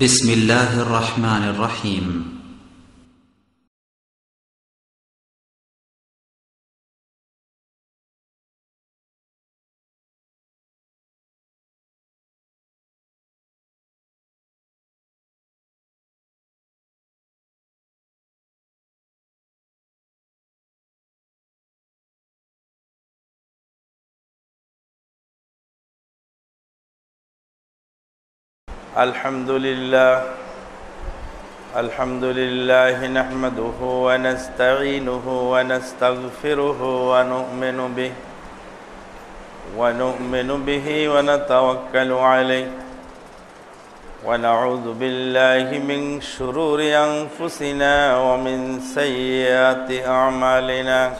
بسم الله الرحمن الرحيم. الحمد لله نحمده ونستعينه ونستغفره ونؤمن به ونتوكل عليه ونعوذ بالله من شرور أنفسنا ومن سيئات أعمالنا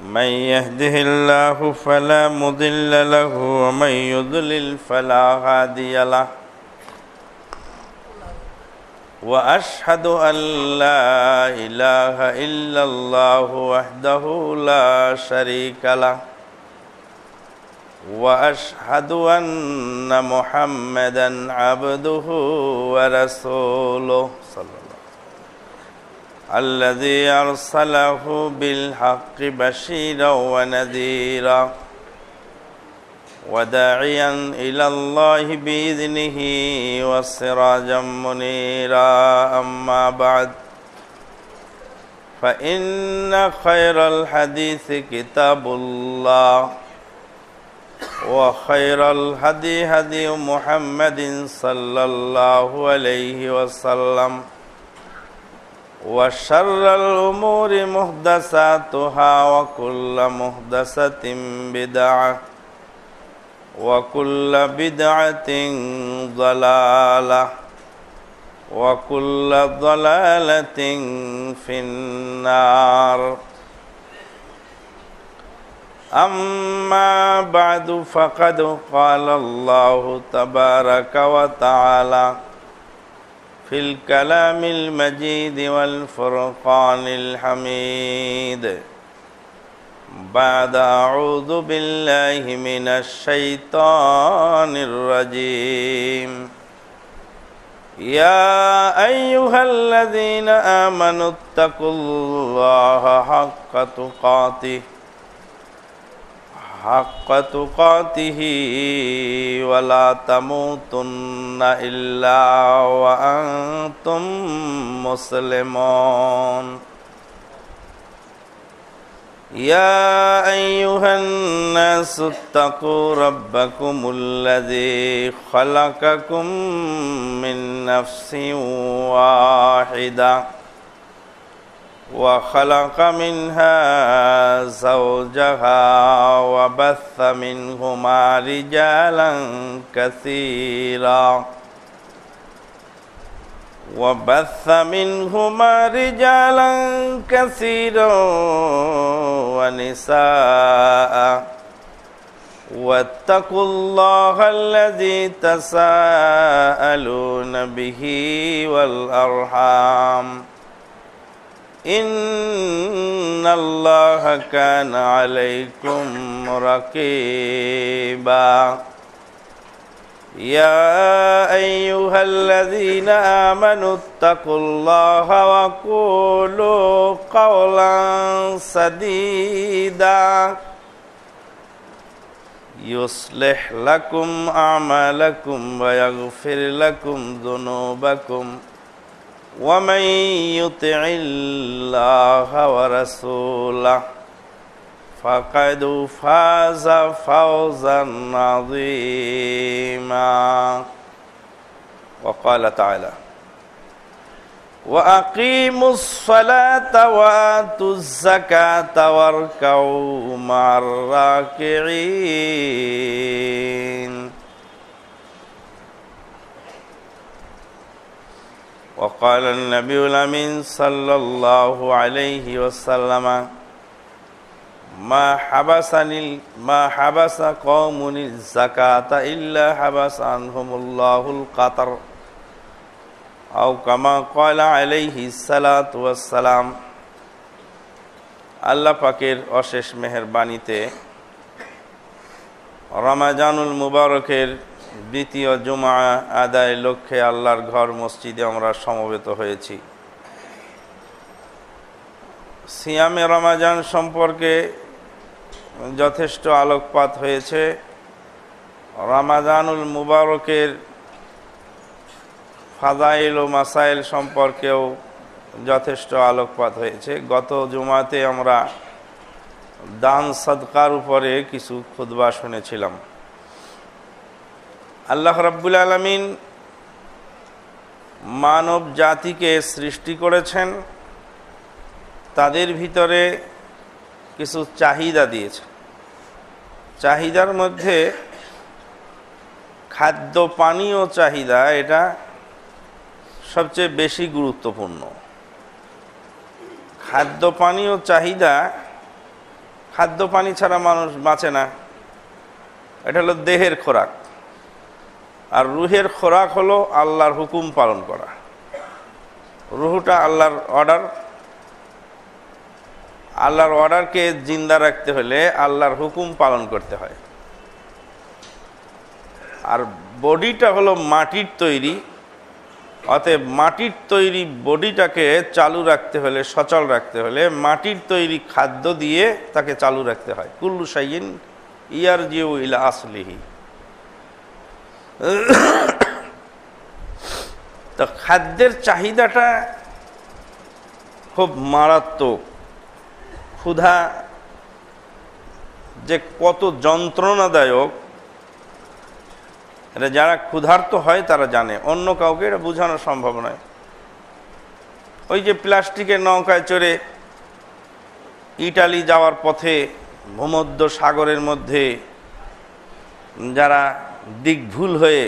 من يهده الله فلا مضل له ومن يضلل فلا هادي له وأشهد أن لا إله إلا الله وحده لا شريك له وأشهد أن محمدا عبده ورسوله صلى الله الذي أرسله بالحق بشيرا ونذيرا وداعيا إلى الله بإذنه وسراجا منيرا أما بعد فإن خير الحديث كتاب الله وخير الهدي هدي محمد صلى الله عليه وسلم وشر الأمور محدثاتها وكل محدثة بدعة وكل بدعة ضلالة وكل ضلالة في النار أما بعد فقد قال الله تبارك وتعالى في الكلام المجيد والفرقان الحميد بعد أعوذ بالله من الشيطان الرجيم يا أيها الذين آمنوا اتقوا الله حق تقاته ولا تموتن إلا وأنتم مسلمون يا أيها الناس اتقوا ربكم الذي خلقكم من نفس واحدة وخلق منها زوجها وبث منهما رجالا كثيرا ونساء واتقوا الله الذي تساءلون به والأرحام إن الله كان عليكم رقيبا يا أيها الذين آمنوا اتقوا الله وقولوا قولا سديدا يصلح لكم أعمالكم ويغفر لكم ذنوبكم ومن يطع الله ورسوله فقد فاز فوزا عظيما وقال تعالى وأقيموا الصلاة وآتوا الزكاة واركعوا مع الراكعين وقال النبي الأمين صلى الله عليه وسلم ما حبس قوم الزكاة إلا حبس عنهم الله القطر أو كما قال عليه الصلاة والسلام আল্লাহ পাকের অশেষ মেহেরবানিতে রমাজানুল মুবারকের দ্বিতীয় জুমা আদায় লক্ষ্যে আল্লাহর ঘর মসজিদে আমরা সমবেত হয়েছি। সিয়ামে রমাজান সম্পর্কে যথেষ্ট আলোকপাত হয়েছে। রমাজানুল মুবারকের ফাজাইল ও মাসাইল সম্পর্কেও যথেষ্ট আলোকপাত হয়েছে। গত জুমাতে আমরা দান সাদকার উপরে কিছু খুতবা শুনেছিলাম। আল্লাহ রাব্বুল আলামিন মানব জাতিকে সৃষ্টি করেছেন, তাদের ভিতরে কিছু চাহিদা দিয়েছে। চাহিদার মধ্যে খাদ্য পানীয় চাহিদা এটা সবচেয়ে বেশি গুরুত্বপূর্ণ। খাদ্য পানীয় চাহিদা, খাদ্য পানি ছাড়া মানুষ বাঁচে না, এটা হলো দেহের খোরাক। আর রুহের খোরাক হলো আল্লাহর হুকুম পালন করা। রুহটা আল্লাহর অর্ডার, আল্লাহর অর্ডারকে জিন্দা রাখতে হলে আল্লাহর হুকুম পালন করতে হয়। আর বডিটা হলো মাটির তৈরি, অতএব মাটির তৈরি বডিটাকে চালু রাখতে হলে, সচল রাখতে হলে মাটির তৈরি খাদ্য দিয়ে তাকে চালু রাখতে হয়। কুল্লু শাইইন ইয়ারজিউ ইলা আসলিহি। তো খাদ্যের চাহিদাটা খুব মারাত্মক। ক্ষুধা যে কত যন্ত্রণাদায়ক এটা যারা ক্ষুধার্ত হয় তারা জানে, অন্য কাউকে এটা বোঝানো সম্ভব নয়। ওই যে প্লাস্টিকের নৌকায় চড়ে ইটালি যাওয়ার পথে ভূমধ্য সাগরের মধ্যে যারা দিকভুল হয়ে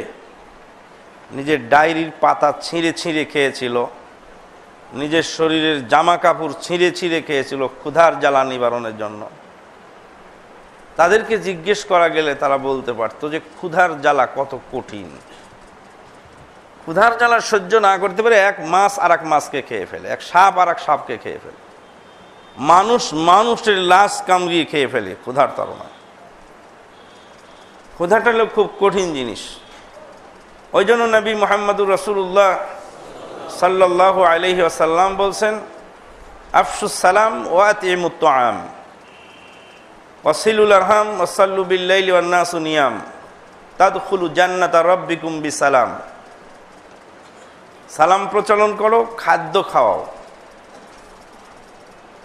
নিজের ডায়েরির পাতা ছিঁড়ে ছিঁড়ে খেয়েছিল, নিজের শরীরের জামা কাপড় ছিঁড়ে ছিঁড়ে খেয়েছিল ক্ষুধার জ্বালা নিবারণের জন্য, তাদেরকে জিজ্ঞেস করা গেলে তারা বলতে পারতো যে ক্ষুধার জ্বালা কত কঠিন। ক্ষুধার জ্বালা সহ্য না করতে পারে এক মাছ আর এক মাছকে খেয়ে ফেলে, এক সাপ আর এক সাপকে খেয়ে ফেলে, মানুষ মানুষের লাশ কামড়িয়ে খেয়ে ফেলে ক্ষুধার তাড়নায়। ক্ষুধাটা হলো খুব কঠিন জিনিস। ওই জন্য নবী মুহাম্মদুর রাসূলুল্লাহ সাল্লাল্লাহু আলাইহি ওয়াসাল্লাম বলছেন, আফশুস সালাম ওয়া আতিমুত তুআম ওয়াসিলুল আরহাম ওয়াসাল্লু বিল-লাইলি ওয়ান-নাসু নিয়াম তাদখুলু জান্নাতা রাব্বিকুম বিসালাম। সালাম প্রচলন করো, খাদ্য খাওয়াও।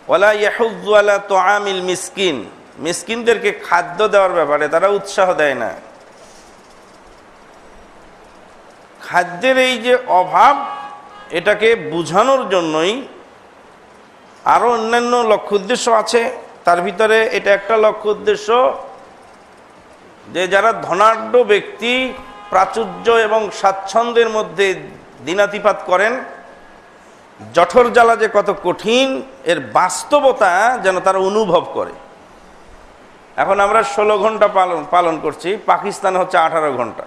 ওয়ালা ইয়াহুয্যু আলা তুআমিল মিসকিন, মিসকিনদেরকে খাদ্য দেওয়ার ব্যাপারে তারা উৎসাহ দেয় না। খাদ্যের এই যে অভাব, এটাকে বোঝানোর জন্যই আরও অন্যান্য লক্ষ্য উদ্দেশ্য আছে। তার ভিতরে এটা একটা লক্ষ্য উদ্দেশ্য যে যারা ধনাঢ্য ব্যক্তি প্রাচুর্য এবং স্বাচ্ছন্দ্যের মধ্যে দিনাতিপাত করেন, জঠর জ্বালা যে কত কঠিন এর বাস্তবতা যেন তারা অনুভব করে। এখন আমরা 16 ঘন্টা পালন করছি, পাকিস্তানে হচ্ছে 18 ঘন্টা।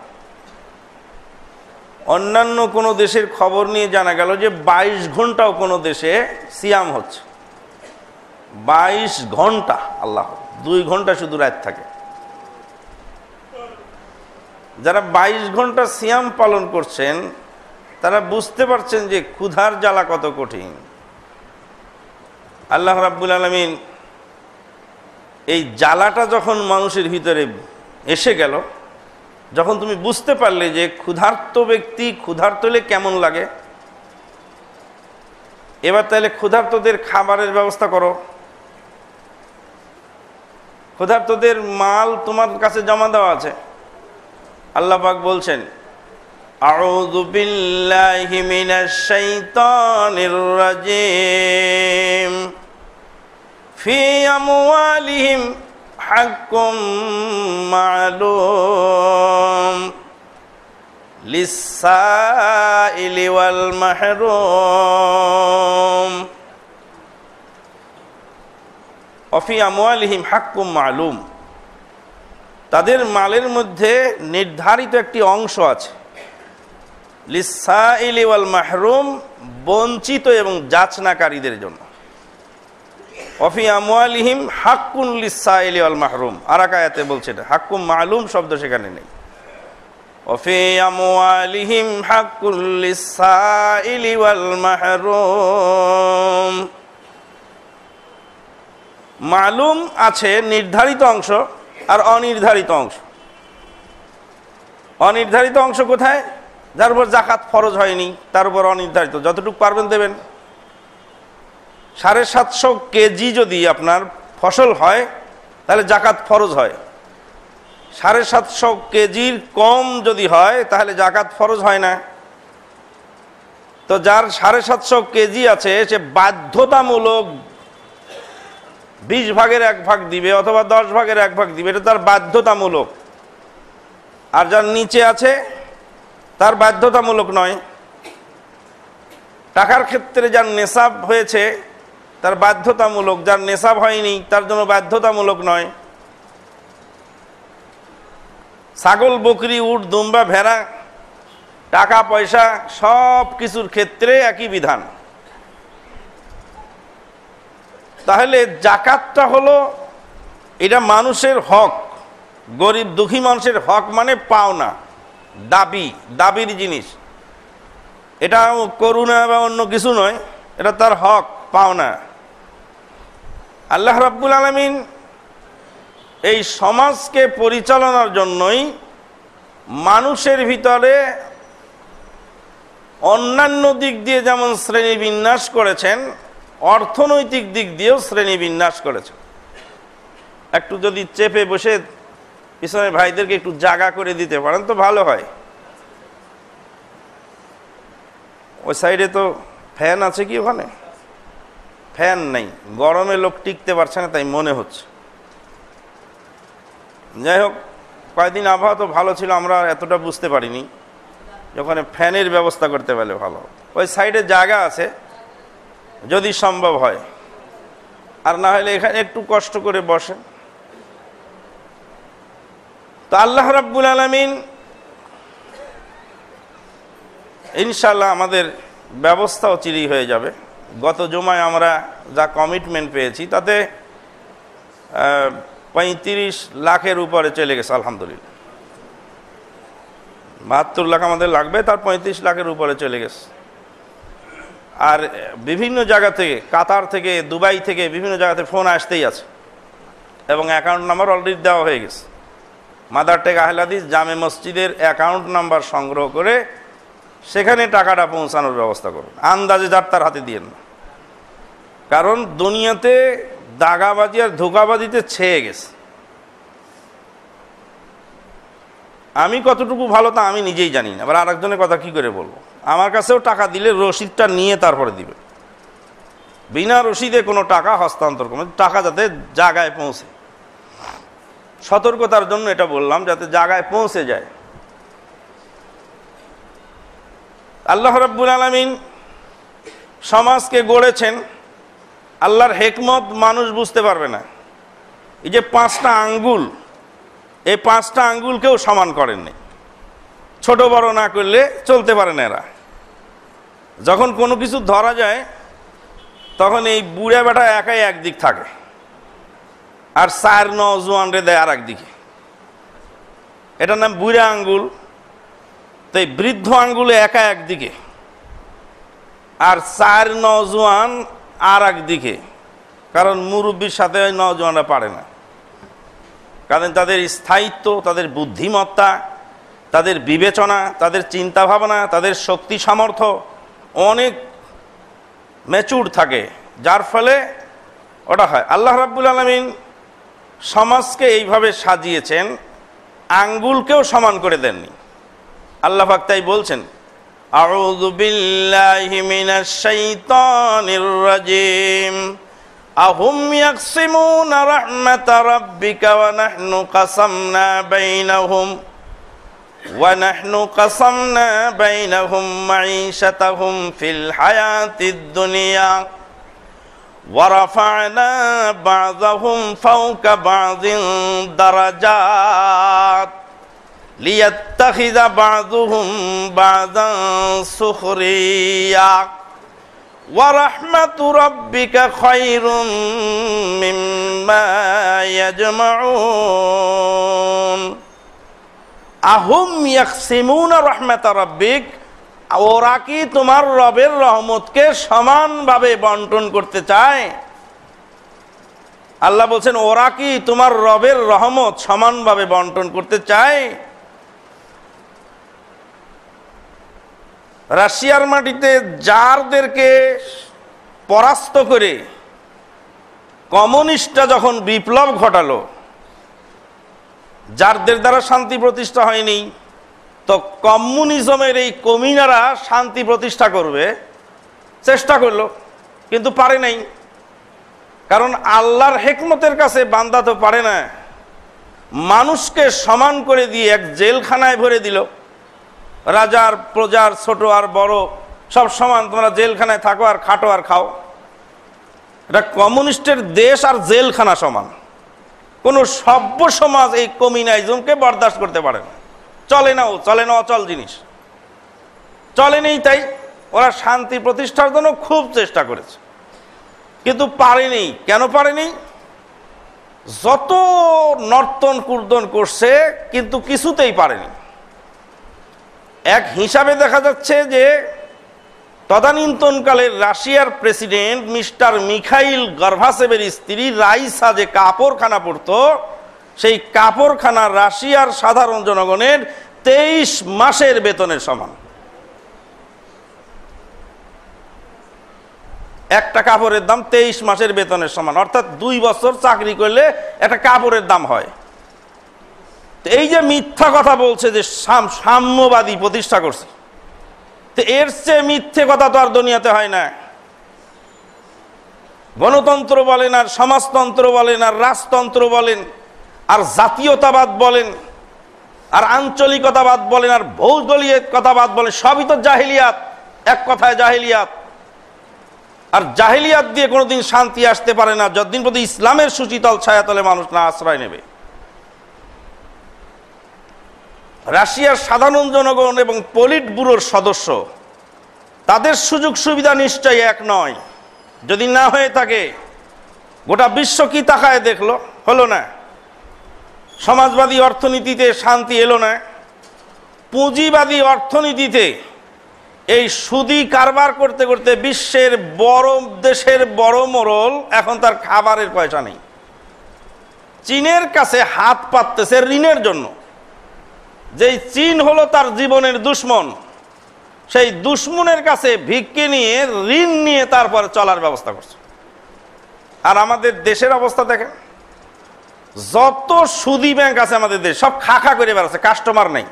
অন্যান্য কোনো দেশের খবর নিয়ে জানা গেল যে 22 ঘন্টাও কোনো দেশে সিয়াম হচ্ছে। 22 ঘন্টা, আল্লাহ, 2 ঘন্টা শুধু রাত থাকে। যারা 22 ঘন্টা সিয়াম পালন করছেন তারা বুঝতে পারছেন যে ক্ষুধার জ্বালা কত কঠিন। আল্লাহ রাব্বুল আলামিন এই জ্বালাটা যখন মানুষের ভিতরে এসে গেল, যখন তুমি বুঝতে পারলে যে ক্ষুধার্ত ব্যক্তি ক্ষুধার্ত হলে কেমন লাগে, এবার তাহলে ক্ষুধার্তদের খাবারের ব্যবস্থা করো। ক্ষুধার্তদের মাল তোমার কাছে জমা দেওয়া আছে। আল্লাহ পাক বলছেন, আউযু বিল্লাহি মিনাশ শাইতানির রাজিম ফি আমওয়ালিহিম হাক্কুম মা'লুম লিস-সাইলি ওয়াল মাহরুম ওয়া ফি আমওয়ালিহিম হাক্কুম মা'লুম। তাদের মালের মধ্যে নির্ধারিত একটি অংশ আছে। লিস-সাইলি ওয়াল মাহরুম, বঞ্চিত এবং যাচনাকারীদের জন্য। ওয়া ফি আমওয়ালিহিম হাক্কুন লিস-সাইলি ওয়াল মাহরুম, আর এক আয়াতে বলছে এটা হাক্কুম মা'লুম শব্দ সেখানে নেই। وفي أموالهم حق للسائل والمحروم। মালুম আছে নির্ধারিত অংশ আর অনির্ধারিত অংশ। অনির্ধারিত অংশ কোথায়? যার উপর যাকাত ফরজ হয়নি তার উপর অনির্ধারিত, যতটুকু পারবেন দেবেন। 750 কেজি যদি আপনার ফসল হয় তাহলে যাকাত ফরজ হয়। 750 কেজির কম যদি হয় তাহলে যাকাত ফরজ হয় না। তো যার 750 কেজি আছে সে বাধ্যতামূলক 20 ভাগের 1 ভাগ দিবে অথবা 10 ভাগের 1 ভাগ দিবে, এটা তার বাধ্যতামূলক। আর যার নিচে আছে তার বাধ্যতামূলক নয়। টাকার ক্ষেত্রে যার নেশাব হয়েছে তার বাধ্যতামূলক, যার নেশাব হয়নি তার জন্য বাধ্যতামূলক নয়। ছাগল, বকরি, উট, দুম্বা, ভেড়া, টাকা পয়সা সব কিছুর ক্ষেত্রে একই বিধান। তাহলে যাকাতটা হলো এটা মানুষের হক, গরিব দুঃখী মানুষের হক, মানে পাওনা, দাবি, দাবির জিনিস। এটা করুণা বা অন্য কিছু নয়, এটা তার হক, পাওনা। আল্লাহ রাব্বুল আলামিন এই সমাজকে পরিচালনার জন্যই মানুষের ভিতরে অন্যান্য দিক দিয়ে যেমন শ্রেণীবিন্যাস করেছেন, অর্থনৈতিক দিক দিয়েও শ্রেণীবিন্যাস করেছেন। একটু যদি চেপে বসে পিছনের ভাইদেরকে একটু জায়গা করে দিতে পারেন তো ভালো হয়। ওই সাইডে তো ফ্যান আছে কি? ওখানে ফ্যান নেই, গরমে লোক টিকতে পারছে না তাই মনে হচ্ছে। যাই হোক, কয়েকদিন আবহাওয়া তো ভালো ছিল, আমরা এতটা বুঝতে পারিনি। যখন ফ্যানের ব্যবস্থা করতে পারলে ভালো। ওই সাইডে জায়গা আছে যদি সম্ভব হয়, আর না হলে এখানে একটু কষ্ট করে বসেন। তো আল্লাহ রাব্বুল আলামিন ইনশাআল্লাহ আমাদের ব্যবস্থাও চিরই হয়ে যাবে। গত জুমায় আমরা যা কমিটমেন্ট পেয়েছি তাতে 35 লাখের উপরে চলে গেছে আলহামদুলিল্লাহ। 72 লাখ আমাদের লাগবে, তার 35 লাখের উপরে চলে গেছে। আর বিভিন্ন জায়গা থেকে, কাতার থেকে, দুবাই থেকে, বিভিন্ন জায়গাতে ফোন আসতেই আছে এবং অ্যাকাউন্ট নাম্বার অলরেডি দেওয়া হয়ে গেছে। মাদার টেক আহলে হাদিস জামে মসজিদের অ্যাকাউন্ট নাম্বার সংগ্রহ করে সেখানে টাকাটা পৌঁছানোর ব্যবস্থা করুন। আন্দাজে যার তার হাতে দিয়েন না, কারণ দুনিয়াতে দাগাবাজি আর ধোঁকাবাজিতে ছেয়ে গেছে। আমি কতটুকু ভালো তা আমি নিজেই জানি না, আবার আরেকজনের কথা কি করে বলবো। আমার কাছেও টাকা দিলে রসিদটা নিয়ে তারপরে দিবে, বিনা রসিদে কোনো টাকা হস্তান্তর করবে, টাকা যাতে জায়গায় পৌঁছে। সতর্কতার জন্য এটা বললাম, যাতে জায়গায় পৌঁছে যায়। আল্লাহ রাব্বুল আলামিন সমাজকে গড়েছেন, আল্লাহর হেকমত মানুষ বুঝতে পারবে না। এই যে 5টা আঙ্গুল, এই 5টা আঙ্গুলকেও সমান করেননি। ছোট বড় না করলে চলতে পারে না এরা। যখন কোনো কিছু ধরা যায় তখন এই বুড়া বেটা একাই একদিক থাকে আর 4 নওজোয়ানরে দেয় আর একদিকে। এটার নাম বুড়া আঙ্গুল। তো এই বৃদ্ধ আঙ্গুলে একা একদিকে আর 4 নওজোয়ান আর একদিকে, কারণ মুরব্বীর সাথে ওই নওজোয়ানরা পারে না। কারণ তাদের স্থায়িত্ব, তাদের বুদ্ধিমত্তা, তাদের বিবেচনা, তাদের চিন্তা ভাবনা, তাদের শক্তি সামর্থ্য অনেক ম্যাচুর থাকে, যার ফলে ওটা হয়। আল্লাহ রাব্বুল আলামিন সমাজকে এইভাবে সাজিয়েছেন, আঙ্গুলকেও সমান করে দেননি। আল্লাহ পাক তাই বলছেন, আউযু বিল্লাহি মিনাশ শাইতানির রাজিম, আহুম ইয়াকসিমুনা রাহমাতা রাব্বিকা ওয়া নাহনু কাসামনা বাইনাহুম মাঈশাতাহুম ফিল হায়াতিদ দুনিয়া ওয়া রাফা'না বা'যাহুম ফাওকা বা'যিন দারাজাত লিয়াত্তাখিযা বা'যুহুম বা'যান সুখরিয়া ওয়া রাহমাতু রাব্বিকা খায়রুম মিম্মা ইয়াজমাউন। আহুম ইয়াকসিমুনা রাহমাতা রাব্বিক, ওরা কি তোমার রবের রহমতকে সমানভাবে বন্টন করতে চায়? আল্লাহ বলছেন ওরা কি তোমার রবের রহমত সমানভাবে বন্টন করতে চায়? রাশিয়ার মাটিতে জারদেরকে পরাস্ত করে কমিউনিস্টরা যখন বিপ্লব ঘটালো, জারদের দ্বারা শান্তি প্রতিষ্ঠা হয়নি, তো কমিউনিজমের এই কমিনারা শান্তি প্রতিষ্ঠা করবে চেষ্টা করলো, কিন্তু পারে নাই। কারণ আল্লাহর হিকমতের কাছে বান্দা তো পারে না। মানুষকে সমান করে দিয়ে এক জেলখানায় ভরে দিল, রাজার প্রজার ছোট আর বড় সব সমান, তোমরা জেলখানায় থাকো আর খাটো আর খাও। এটা কমিউনিস্টের দেশ আর জেলখানা সমান। কোনো সভ্য সমাজ এই কমিউনিজমকে বরদাস্ত করতে পারে না, চলে না, অচল জিনিস চলে নেই। তাই ওরা শান্তি প্রতিষ্ঠার জন্য খুব চেষ্টা করেছে, কিন্তু পারেনি। কেন পারেনি? যত নর্তন কুর্দন করছে কিন্তু কিছুতেই পারেনি। এক হিসাবে দেখা যাচ্ছে যে তদানীন্তনকালের রাশিয়ার প্রেসিডেন্ট মিস্টার মিখাইল গর্ভাচেভের স্ত্রী রাইসা যে কাপড়খানা পরতো, সেই কাপড়খানা রাশিয়ার সাধারণ জনগণের 23 মাসের বেতনের সমান। একটা কাপড়ের দাম 23 মাসের বেতনের সমান, অর্থাৎ 2 বছর চাকরি করলে একটা কাপড়ের দাম হয়। এই যে মিথ্যা কথা বলছে যে সাম্যবাদী প্রতিষ্ঠা করছে, তো এর চেয়ে মিথ্যে কথা তো আর দুনিয়াতে হয় না। গণতন্ত্র বলেন আর সমাজতন্ত্র বলেন আর রাজতন্ত্র বলেন আর জাতীয়তাবাদ বলেন আর আঞ্চলিকতাবাদ বলেন আর ভৌগোলিকতাবাদ বলেন, সবই তো জাহিলিয়াত। এক কথায় জাহিলিয়াত। আর জাহিলিয়াত দিয়ে কোনোদিন শান্তি আসতে পারে না যতদিন পর্যন্ত ইসলামের সুশীতল ছায়াতলে মানুষ না আশ্রয় নেবে। রাশিয়ার সাধারণ জনগণ এবং পলিট ব্যুরোর সদস্য, তাদের সুযোগ সুবিধা নিশ্চয়ই এক নয়। যদি না হয়ে থাকে, গোটা বিশ্ব কি তাকায় দেখলো? হলো না। সমাজবাদী অর্থনীতিতে শান্তি এলো না। পুঁজিবাদী অর্থনীতিতে এই সুদি কারবার করতে করতে বিশ্বের বড় দেশের বড় মোড়ল এখন তার খাবারের পয়সা নেই। চীনের কাছে হাত পাততেছে ঋণের জন্য। যেই চীন হলো তার জীবনের দুশ্মন, সেই দুশ্মনের কাছে ভিক্ষে নিয়ে ঋণ নিয়ে তারপরে চলার ব্যবস্থা করছে। আর আমাদের দেশের অবস্থা দেখেন, যত সুদি ব্যাংক আছে আমাদের দেশ সব খাখা করে বেড়াচ্ছে, কাস্টমার নেই।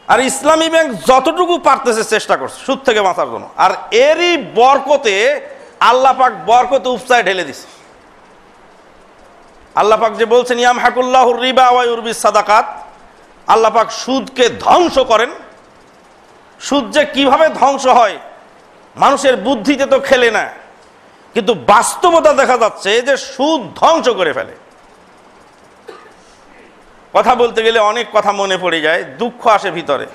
আর ইসলামী ব্যাংক যতটুকু পারতেছে চেষ্টা করছে সুদ থেকে বাঁচার জন্য। আর এরই বরকতে আল্লাহ পাক বরকত উপসায় ঢেলে দিছে। আল্লাহ পাক যে বলছেন ইয়ামহাকুল্লাহুর রিবা ওয়া ইউরবিস সাদাকাত, আল্লাহ পাক সুদকে ধ্বংস করেন। সুদ যে কিভাবে ধ্বংস হয় মানুষের বুদ্ধিতে তো খেলে না, কিন্তু বাস্তবতা দেখা যাচ্ছে যে সুদ ধ্বংস করে ফেলে। কথা বলতে গেলে অনেক কথা মনে পড়ে যায়, দুঃখ আসে ভিতরে।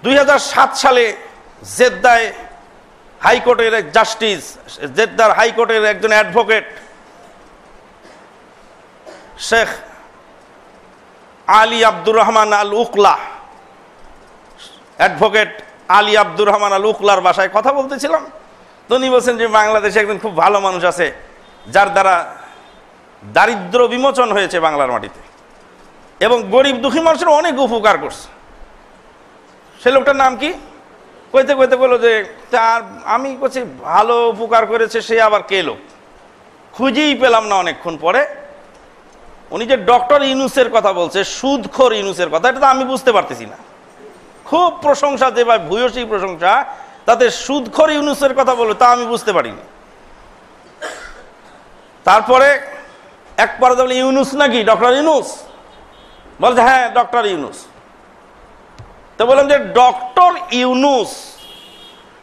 2007 সালে জেদ্দায় হাইকোর্টের এক জাস্টিস, জেদ্দার হাইকোর্টের একজন অ্যাডভোকেট শেখ আলী আব্দুর রহমান আল উকলা, অ্যাডভোকেট আলী আব্দুর রহমান আল উকলার বাসায় কথা বলতেছিলাম। তো উনি বলছেন যে বাংলাদেশে একজন খুব ভালো মানুষ আছে যার দ্বারা দারিদ্র বিমোচন হয়েছে বাংলার মাটিতে, এবং গরিব দুঃখী মানুষের অনেক উপকার করছে। সে লোকটার নাম কি? কইতে কইতে বললো যে তার আমি করছি ভালো উপকার করেছে, সে আবার কে লোক খুঁজেই পেলাম না। অনেকক্ষণ পরে উনি যে ডক্টর ইউনূসের কথা বলছে, সুদখোর ইউনূসের কথা, এটা তো আমি বুঝতে পারতেছি না। খুব প্রশংসা, যে ভাই ভূয়সী প্রশংসা, তাতে সুদখোর ইউনূসের কথা বললো তা আমি বুঝতে পারিনি। তারপরে এক পরে বলে ইউনূস নাকি, ডক্টর ইউনূস? বলছে হ্যাঁ ডক্টর ইউনূস। তো বললাম যে ডক্টর ইউনূস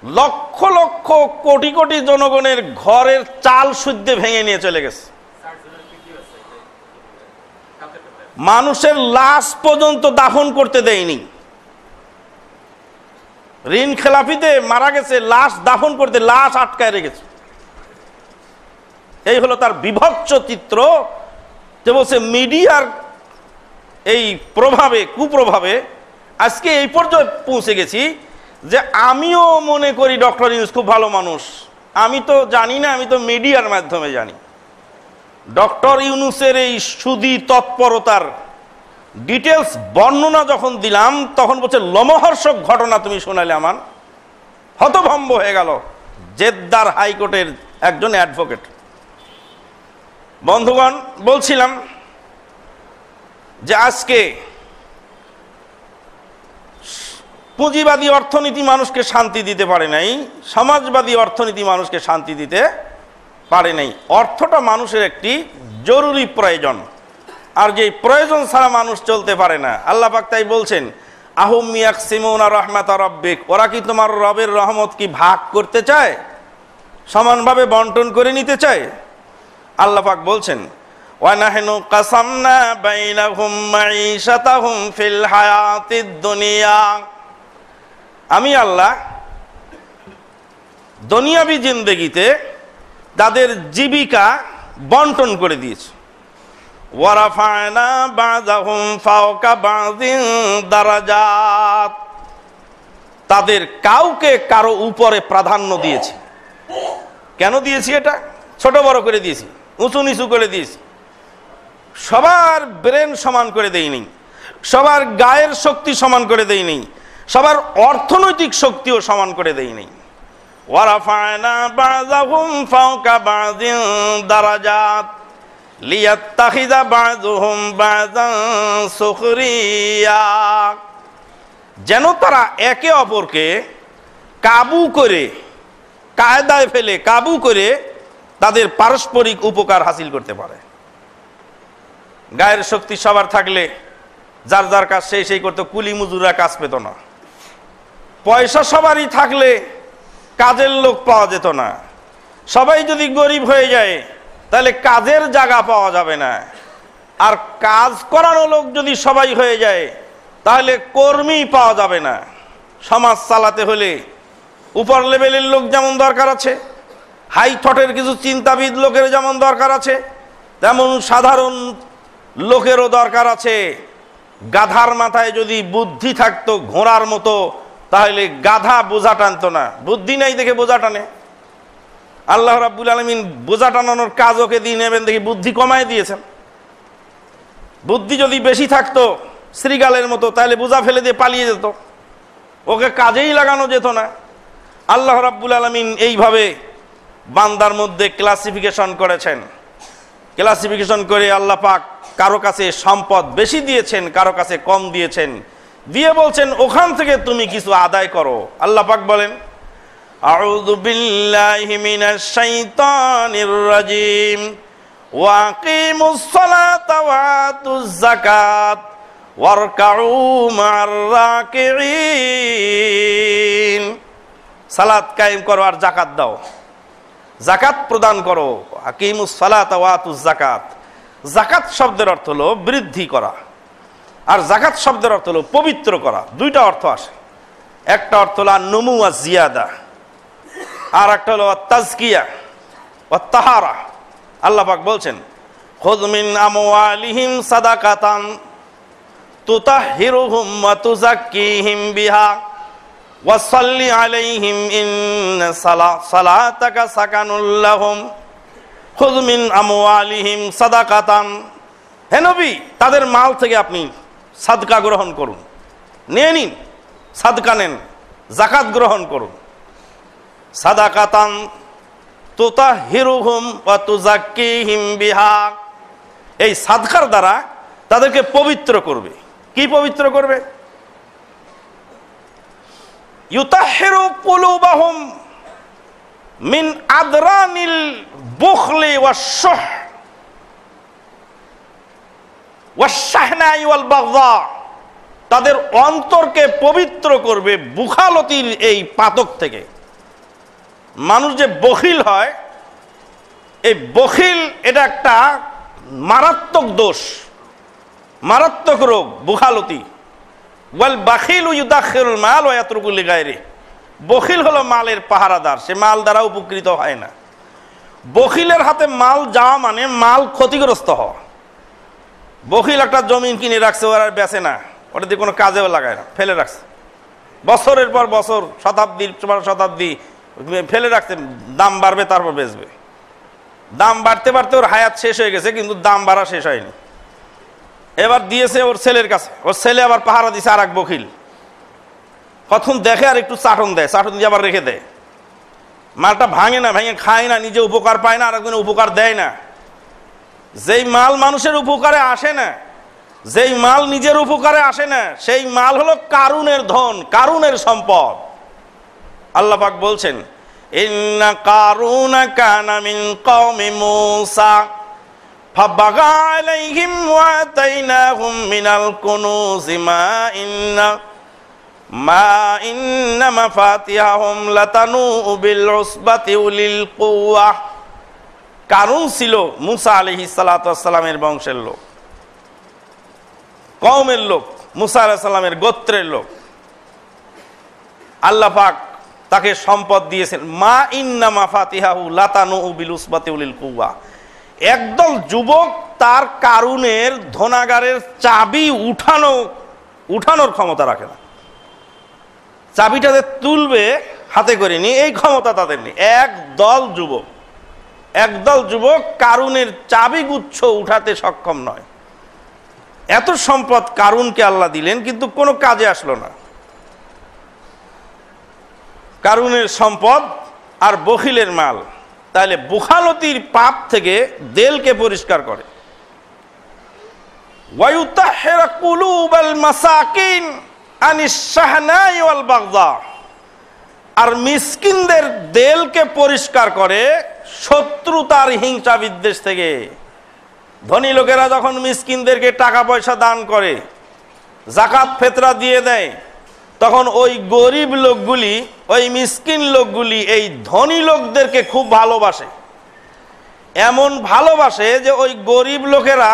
লক্ষ লক্ষ কোটি কোটি জনগণের ঘরের চাল সুদ্ধে ভেঙে নিয়ে চলে গেছে, মানুষের লাশ পর্যন্ত দাফন করতে দেয়নি। ঋণ খেলাপিতে মারা গেছে, লাশ দাফন করতে লাশ আটকায় রেখেছে। এই হলো তার বিভৎস চিত্র। যে বলছে মিডিয়ার এই প্রভাবে কুপ্রভাবে আজকে এই পর্যায়ে পৌঁছে গেছি যে আমিও মনে করি ডক্টর ইউনূস খুব ভালো মানুষ। আমি তো জানি না, আমি তো মিডিয়ার মাধ্যমে জানি। ডক্টর ইউনূসের এই সুদী তৎপরতার ডিটেলস বর্ণনা যখন দিলাম তখন বলছে লোমহর্ষক ঘটনা তুমি শোনালে, আমার হতভম্ব হয়ে গেল। জেদ্দার হাইকোর্টের একজন অ্যাডভোকেট। বন্ধুগণ, বলছিলাম যে আজকে পুঁজিবাদী অর্থনীতি মানুষকে শান্তি দিতে পারে নাই, সমাজবাদী অর্থনীতি মানুষকে শান্তি দিতে পারে নাই। অর্থটা মানুষের একটি জরুরি প্রয়োজন, আর যে প্রয়োজন ছাড়া মানুষ চলতে পারে না। আল্লাহ পাক তাই বলছেন, আহুম ইয়াকসিমুনা রাহমাতা রাব্বিক, ওরা কি তোমার রবের রহমত কি ভাগ করতে চায়, সমানভাবে বন্টন করে নিতে চায়? আল্লাহ পাক বলছেন, ওয়া নাহনু কাসামনা বাইনাহুম মাঈশাতাহুম ফিল হায়াতিদ দুনিয়া, আমি আল্লাহ দুনিয়াবী জিন্দেগিতে তাদের জীবিকা বন্টন করে দিয়েছি। ওয়া রাফা'না বা'দাহুম ফাওকা বা'দিন দারাজাত, তাদের কাউকে কারো উপরে প্রাধান্য দিয়েছি। কেন দিয়েছি? এটা ছোট বড় করে দিয়েছি, উঁচু নিচু করে দিয়েছি। সবার ব্রেন সমান করে দেইনি, সবার গায়ের শক্তি সমান করে দেইনি, সবার অর্থনৈতিক শক্তিও সমান করে দেইনি। ওয়া রাফা'না বা'দাহুম ফাওকা বা'দিন দারাজাত লিয়াত্তাখিযা বা'দুহুম বা'দান সুখরিয়া, যেন তারা একে অপরকে কাবু করে, কায়দায় ফেলে কাবু করে তাদের পারস্পরিক উপকার হাসিল করতে পারে। গায়ের শক্তি সবার থাকলে যার যার কাজ সেই সেই করতো, কুলি মজুরা কাজ পেত না। পয়সা সবারই থাকলে কাজের লোক পাওয়া যেত না। সবাই যদি গরিব হয়ে যায় তাহলে কাজের জায়গা পাওয়া যাবে না। আর কাজ করানো লোক যদি সবাই হয়ে যায় তাহলে কর্মী পাওয়া যাবে না। সমাজ চালাতে হলে উপর লেভেলের লোক যেমন দরকার আছে, হাই থটের কিছু চিন্তাবিদ লোকের যেমন দরকার আছে, তেমন সাধারণ লোকেরও দরকার আছে। গাধার মাথায় যদি বুদ্ধি থাকতো ঘোড়ার মতো, তাহলে গাধা বোঝা টানতো না। বুদ্ধি নাই দেখে বোঝা টানে। আল্লাহ রাব্বুল আলামিন বোঝা টানানোর কাজ ওকে দিয়ে নেবেন দেখি বুদ্ধি কমায় দিয়েছেন। বুদ্ধি যদি বেশি থাকতো শ্রীগালের মতো, তাহলে বোঝা ফেলে দিয়ে পালিয়ে যেত, ওকে কাজেই লাগানো যেত না। আল্লাহ রাব্বুল আলামিন এইভাবে বান্দার মধ্যে ক্লাসিফিকেশন করেছেন। ক্লাসিফিকেশন করে আল্লাহ পাক কারো কাছে সম্পদ বেশি দিয়েছেন, কারো কাছে কম দিয়েছেন, দিয়ে বলছেন ওখান থেকে তুমি কিছু আদায় করো। আল্লাহ পাক বলেন, আউযু বিল্লাহি মিনাশ শাইতানির রাজিম ওয়া আকিমুস সালাতা ওয়া আতুজ যাকাত ওয়ারকাউ মা'আর রাকিঈন, সালাত কায়েম করো আর যাকাত দাও, যাকাত প্রদান করো। আকিমুস সালাতা ওয়া আতুজ যাকাত, যাকাত শব্দের অর্থ হলো বৃদ্ধি করা, আর যাকাত শব্দের অর্থ হলো পবিত্র করা। দুইটা অর্থ আসে। একটা অর্থ হলো নুমু ওয়া জিয়াদা, আর একটা হলো তাজকিয়া ওয়া তাহারা। আল্লাহ পাক বলছেন, খুয মিন আমওয়ালিহিম সাদাকাতান তুতাহহিরুহুম ওয়া তুযাক্কিহিম বিহা ওয়া সাল্লি আলাইহিম ইন্না সালাতাকা সাকানুল লাহুম। খুয মিন আমওয়ালিহিম সাদাকাতান, হে নবী তাদের মাল থেকে আপনি সাদকা গ্রহণ করুন, নিয়ে নিন, সাদকা নেন, যাকাত গ্রহণ করুন। সাদাকাতান তুতাহহিরুহুম ওয়া তুযাক্কিহিম বিহা, এই সাদকার দ্বারা তাদেরকে পবিত্র করবে। কি পবিত্র করবে? ইউতাহহিরু কুলুবাহুম মিন আদরানিল বুখলি ওয়াশ-শুহ ওয়াশ-শাহনাই ওয়াল বাগদা, তাদের অন্তরকে পবিত্র করবে বুখালতির এই পাতক থেকে। মানুষ যে বখিল হয়, এই বখিল এটা একটা মারাত্মক দোষ, মারাত্মক রোগ, বুখালতি। ওয়াল বাখিলু ইউদাখিরুল মাল ওয়া ইয়াতরুকু লিগায়রি, বখিল হলো মালের পাহারাদার, সে মাল দ্বারা উপকৃত হয় না। বখিলের হাতে মাল যাওয়া মানে মাল ক্ষতিগ্রস্ত হওয়া। বখিল একটা জমিন কিনে রাখছে, ওরা আর বেচে না, ওটা দিয়ে কোনো কাজেও লাগায় না, ফেলে রাখছে বছরের পর বছর, শতাব্দীর পর শতাব্দী ফেলে রাখছে, দাম বাড়বে তারপর বেচবে। দাম বাড়তে বাড়তে ওর হায়াত শেষ হয়ে গেছে, কিন্তু দাম বাড়া শেষ হয়নি। এবার দিয়েছে ওর ছেলের কাছে, ওর ছেলে আবার পাহারা দিছে আর এক বখিল। কখন দেখে আর একটু চাটন দেয়, চাটন দিয়ে আবার রেখে দেয়। মালটা ভাঙে না, ভেঙে খায় না, নিজে উপকার পায় না, আর একজনে উপকার দেয় না। যেই মাল মানুষের উপকারে আসে না, যেই মাল নিজের উপকারে আসে না, সেই মাল হলো কারুনের ধন, কারুনের সম্পদ। আল্লাহ পাক বলছেন, ইন্না কারুনা কানা মিন কওমি মূসা ফাবাগা আলাইহিম ওয়া আতাইনাহুম মিনাল কুনুজি মা ইন্না মাফাতিহাহুম লাতানু বিল উসবাতি উলিল কুওয়া। কারুন ছিল মুসা আলাইহিস সালাতু ওয়াস সালামের বংশের লোক, কওমের লোক, মুসা আলাইহিস সালামের গোত্রের লোক। আল্লাহ পাক তাকে সম্পদ দিয়েছেন। মা ইন্না মাফাতিহাহু লাতানু বিল উসবাতি উলিল কুওয়া। একদল যুবক তার কারুনের ধনাগারের চাবি উঠানোর ক্ষমতা রাখে না। চাবিটাতে তুলবে হাতে করে নিয়ে, এই ক্ষমতা তাদের নেই। একদল যুবক কারুনের চাবি গুচ্ছ উঠাতে সক্ষম নয়। এত সম্পদ কারুনকে আল্লাহ দিলেন, কিন্তু কোনো কাজে আসলো না। কারুনের সম্পদ আর বখিলের মাল তাহলে বুখালতির পাপ থেকে দেলকে পরিষ্কার করে। ওয়ায়ুতাহহিরু কুলুবাল মাসাকিন আনিশ শাহনাই ওয়াল বাগদা। আর মিসকিনদের দেলকে পরিষ্কার করে শত্রুতার হিংসা বিদ্বেষ থেকে। ধনী লোকেরা যখন মিসকিনদেরকে টাকা পয়সা দান করে, যাকাত ফেতরা দিয়ে দেয়, তখন ওই গরিব লোকগুলি, ওই মিসকিন লোকগুলি এই ধনী লোকদেরকে খুব ভালোবাসে। এমন ভালোবাসে যে ওই গরিব লোকেরা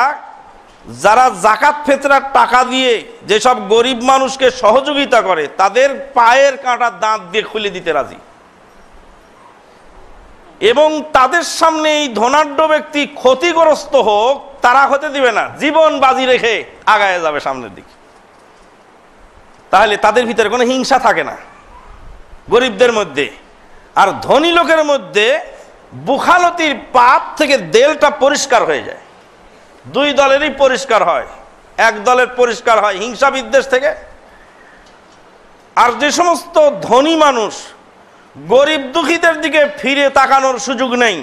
যারা যাকাত ফেতরার টাকা দিয়ে যেসব গরিব মানুষকে সহযোগিতা করে, তাদের পায়ের কাঁটা দাঁত দিয়ে খুলে দিতে রাজি। এবং তাদের সামনে এই ধনাঢ্য ব্যক্তি ক্ষতিগ্রস্ত হোক, তারা হতে দিবে না, জীবন বাজি রেখে আগায় যাবে সামনের দিকে। তাহলে তাদের ভিতরে কোনো হিংসা থাকে না গরিবদের মধ্যে। আর ধনী লোকের মধ্যে বুখালতির পাপ থেকে দেলটা পরিষ্কার হয়ে যায়। দুই দলেরই পরিষ্কার হয়। এক দলের পরিষ্কার হয় হিংসা বিদ্বেষ থেকে। আর যে সমস্ত ধনী মানুষ গরিব দুঃখীদের দিকে ফিরে তাকানোর সুযোগ নেই,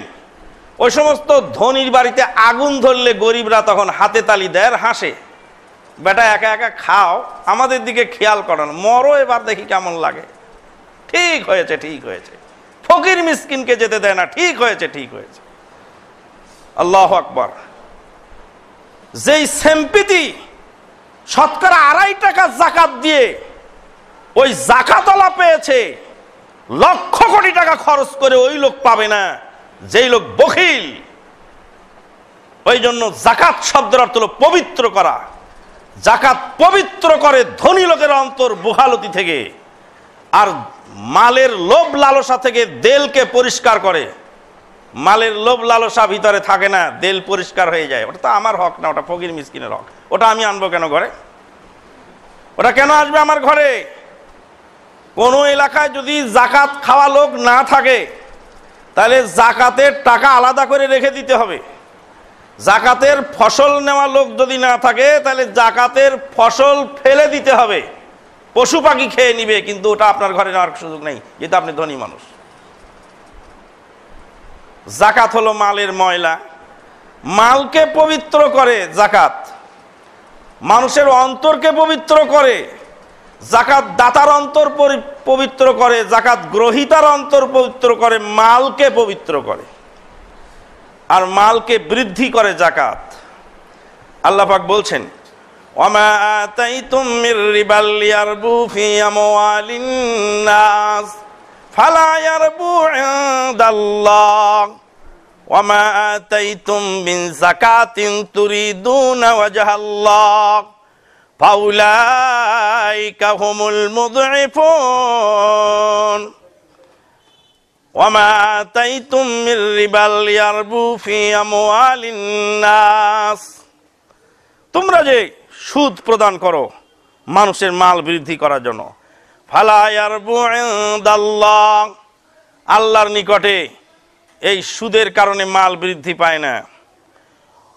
ওই সমস্ত ধনীর বাড়িতে আগুন ধরলে গরিবরা তখন হাতে তালি দেয় আর হাসে, বেটা একা একা খাও, আমাদের দিকে খেয়াল করো না, মরো এবার দেখি কেমন লাগে। ঠিক হয়েছে, ঠিক হয়েছে। ফকির মিসকিনকে যেতে দেয় না, ঠিক হয়েছে, ঠিক হয়েছে। আল্লাহু আকবার। যেই সেম্পিতি শতকরা 2.5 টাকা জাকাত দিয়ে ওই জাকাতওয়ালা পেয়েছে, লক্ষ কোটি টাকা খরচ করে ওই লোক পাবে না যেই লোক বখিল। ওই জন্য জাকাত শব্দের অর্থ হলো পবিত্র করা। জাকাত পবিত্র করে ধনী লোকের অন্তর বুখালতি থেকে, আর মালের লোভ লালসা থেকে দেলকে পরিষ্কার করে। মালের লোভ লালসা ভিতরে থাকে না, দেল পরিষ্কার হয়ে যায়। ওটা তো আমার হক না, ওটা ফকির মিসকিনের হক। ওটা আমি আনবো কেন ঘরে? ওটা কেন আসবে আমার ঘরে? কোনো এলাকায় যদি জাকাত খাওয়া লোক না থাকে, তাহলে জাকাতের টাকা আলাদা করে রেখে দিতে হবে। জাকাতের ফসল নেওয়া লোক যদি না থাকে, তাহলে জাকাতের ফসল ফেলে দিতে হবে। পশু পাখি খেয়ে নিবে, কিন্তু ওটা আপনার ঘরে নেওয়ার সুযোগ নেই, যেহেতু আপনি ধনী মানুষ। জাকাত হলো মালের ময়লা, মালকে পবিত্র করে জাকাত। মানুষের অন্তরকে পবিত্র করে জাকাত, দাতার অন্তর পবিত্র করে জাকাত, গ্রহীতার অন্তর পবিত্র করে, মালকে পবিত্র করে, আর মালকে বৃদ্ধি করে জাকাত। আল্লাহ পাক বলছেন, ওয়ামা আতাইতুম মির রিবাল ইয়ারবু ফি আমওয়ালিন নাস ফালা ইয়ারবু ইনদাল্লাহ ওয়ামা আতাইতুম মিন যাকাতিন তুরিদুনা ওয়াজহাল্লাহ ফাউলাইকা হুমুল মুযইফুন ওয়ামা আতাইতুম মির রিবাল ইয়ারবু ফি আমওয়ালিন নাস। তোমরা যে সুদ প্রদান করো মানুষের মাল বৃদ্ধি করার জন্য, ফালা ইয়ারবু ইনদাল্লাহ, আল্লাহর নিকটে এই সুদের কারণে মাল বৃদ্ধি পায় না।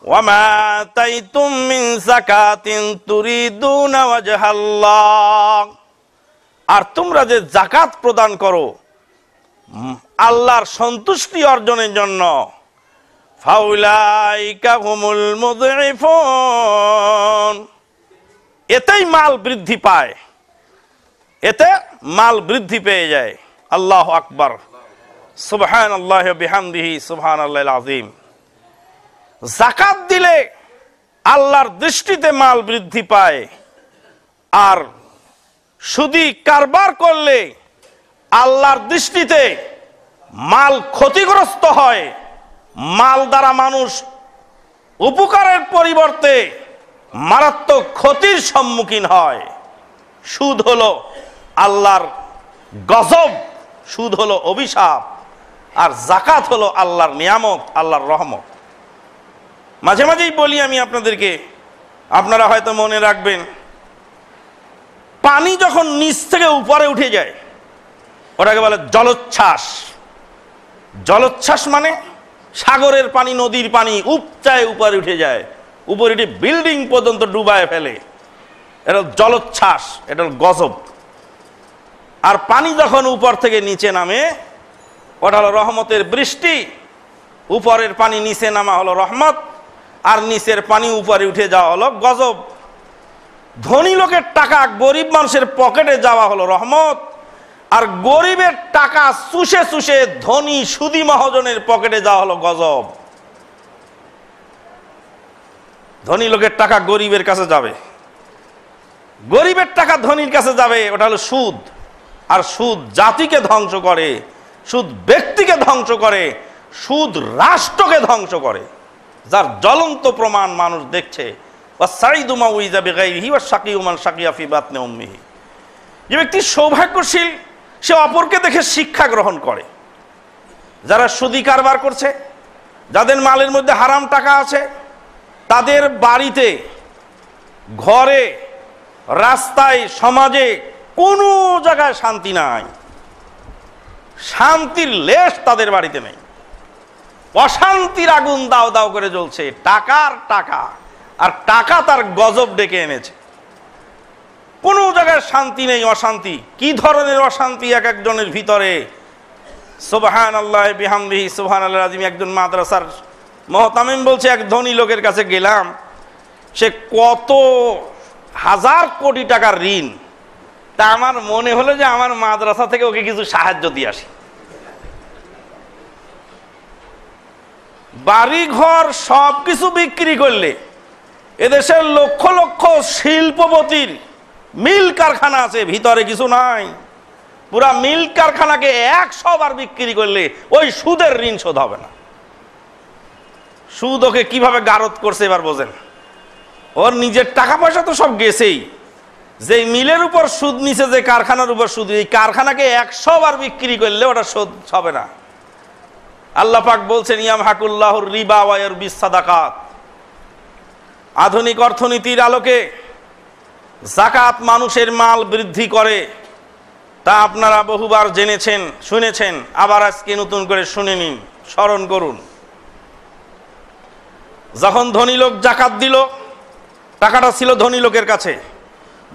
ওয়ামা আতাইতুম মিন যাকাতিন তুরিদুনা ওয়াজহাল্লাহ, আর তোমরা যে যাকাত প্রদান করো আল্লাহর সন্তুষ্টি অর্জনের জন্য, ফাউলাইকা হুমুল মুযইফুন, এতেই মাল বৃদ্ধি পায়, এতে মাল বৃদ্ধি পেয়ে যায়। আল্লাহু আকবার, সুবহানাল্লাহি ওয়া বিহামদিহি, সুবহানাল্লাহিল আযীম। যাকাত দিলে আল্লাহর দৃষ্টিতে মাল বৃদ্ধি পায়, আর সুদি কারবার করলে আল্লাহর দৃষ্টিতে মাল ক্ষতিগ্রস্ত হয়। মাল দ্বারা মানুষ উপকারের পরিবর্তে মারাত্মক ক্ষতির সম্মুখীন হয়। সুদ হলো আল্লাহর গজব, সুদ হলো অভিশাপ, আর যাকাত হলো আল্লাহর নিয়ামত, আল্লাহর রহমত। মাঝে মাঝেই বলি আমি আপনাদেরকে, আপনারা হয়তো মনে রাখবেন, পানি যখন নিচ থেকে উপরে উঠে যায় ওটাকে বলে জলোচ্ছ্বাস। জলোচ্ছ্বাস মানে সাগরের পানি, নদীর পানি উপচায় উপরে উঠে যায়, উপরে উঠে বিল্ডিং পর্যন্ত ডুবায় ফেলে, এটা জলোচ্ছ্বাস, এটা গজব। আর পানি যখন উপর থেকে নিচে নামে ওটা হলো রহমতের বৃষ্টি। উপরের পানি নিচে নামা হলো রহমত, আর নিচের পানি উপরে উঠে যাওয়া হলো গজব। ধনী লোকের টাকা গরিব মানুষের পকেটে যাওয়া হলো রহমত, আর গরিবের টাকা চুষে চুষে ধনী সুদী মহাজনের পকেটে যাওয়া হলো গজব। ধনী লোকের টাকা গরিবের কাছে যাবে, গরিবের টাকা ধনীর কাছে যাবে, ওটা হলো সুদ। আর সুদ জাতিকে ধ্বংস করে, সুদ ব্যক্তিকে ধ্বংস করে, সুদ রাষ্ট্রকে ধ্বংস করে, যার জ্বলন্ত প্রমাণ মানুষ দেখছে। যে ব্যক্তি সৌভাগ্যশীল সে অপরকে দেখে শিক্ষা গ্রহণ করে। যারা সুদি কারবার করছে, যাদের মালের মধ্যে হারাম টাকা আছে, তাদের বাড়িতে, ঘরে, রাস্তায়, সমাজে কোনো জায়গায় শান্তি নাই। শান্তির লেশ তাদের বাড়িতে নেই। অশান্তির আগুন দাও দাও করে জ্বলছে, টাকার টাকা, আর টাকা তার গজব ডেকে এনেছে। কোনো জায়গায় শান্তি নেই, অশান্তি। কি ধরনের অশান্তি এক একজনের ভিতরে! সুবহানাল্লাহি বিহামদিহি, সুবহানাল্লাহিল আযীম। একজন মাদ্রাসার মুহতামিম বলছে, এক ধনী লোকের কাছে গেলাম, সে কত হাজার কোটি টাকার ঋণ। তা আমার মনে হলো যে আমার মাদ্রাসা থেকে ওকে কিছু সাহায্য দিয়ে আসি। বাড়ি ঘর সব কিছু বিক্রি করলে এদেশের লক্ষ লক্ষ শিল্পপতির মিল কারখানা আছে, ভিতরে কিছু নাই। পুরা মিল কারখানাকে 100 বার বিক্রি করলে ওই সুদের ঋণ শোধ হবে না। সুদ ওকে কিভাবে গারদ করছে এবার বোঝেন। ওর নিজের টাকা পয়সা তো সব গেছেই, যে মিলের উপর সুদ নিছে, যে কারখানার উপর সুদ, এই কারখানাকে 100 বার বিক্রি করলে ওটা শোধ হবে না। আল্লাহ পাক বলছেন, ইয়ামহাকুল্লাহুর রিবা ওয়া ইয়ারবিস সাদাকাত। আধুনিক অর্থনীতির আলোকে যাকাত মানুষের মাল বৃদ্ধি করে, তা আপনারা বহুবার জেনেছেন, শুনেছেন, আবার আজকে নতুন করে শুনে নিন, স্মরণ করুন। যখন ধনী লোক যাকাত দিল, টাকাটা ছিল ধনী লোকের কাছে।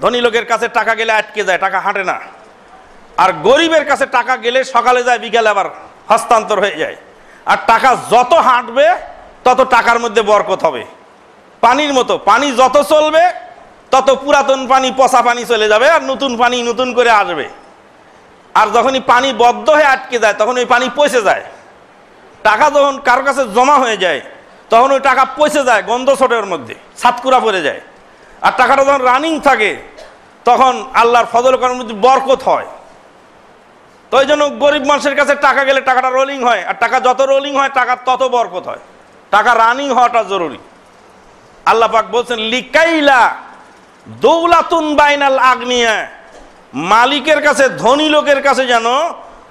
ধনী লোকের কাছে টাকা গেলে আটকে যায়, টাকা হাঁটে না। আর গরিবের কাছে টাকা গেলে সকালে যায়, বিকালে আবার হস্তান্তর হয়ে যায়। আর টাকা যত হাঁটবে তত টাকার মধ্যে বরকত হবে। পানির মতো, পানি যত চলবে তত পুরাতন পানি, পচা পানি চলে যাবে, আর নতুন পানি নতুন করে আসবে। আর যখনই পানি বদ্ধ হয়ে আটকে যায় তখন ওই পানি পচে যায়। টাকা যখন কারোর কাছে জমা হয়ে যায় তখন ওই টাকা পচে যায়, গন্ধ ছোটে, ওর মধ্যে ছাতকুড়া পড়ে যায়। আর টাকাটা যখন রানিং থাকে তখন আল্লাহর ফজল করার মধ্যে বরকত হয়। তো এই জন্য গরিব মানুষের কাছে টাকা গেলে টাকাটা রোলিং হয়, আর টাকা যত রোলিং হয় টাকার তত বরকত হয়। টাকা রানিং হওয়াটা জরুরি। আল্লাহ পাক বলছেন, লিকাইলা দৌলাতুন বাইনাল আগনিয়া, মালিকের কাছে, ধনী লোকের কাছে যেন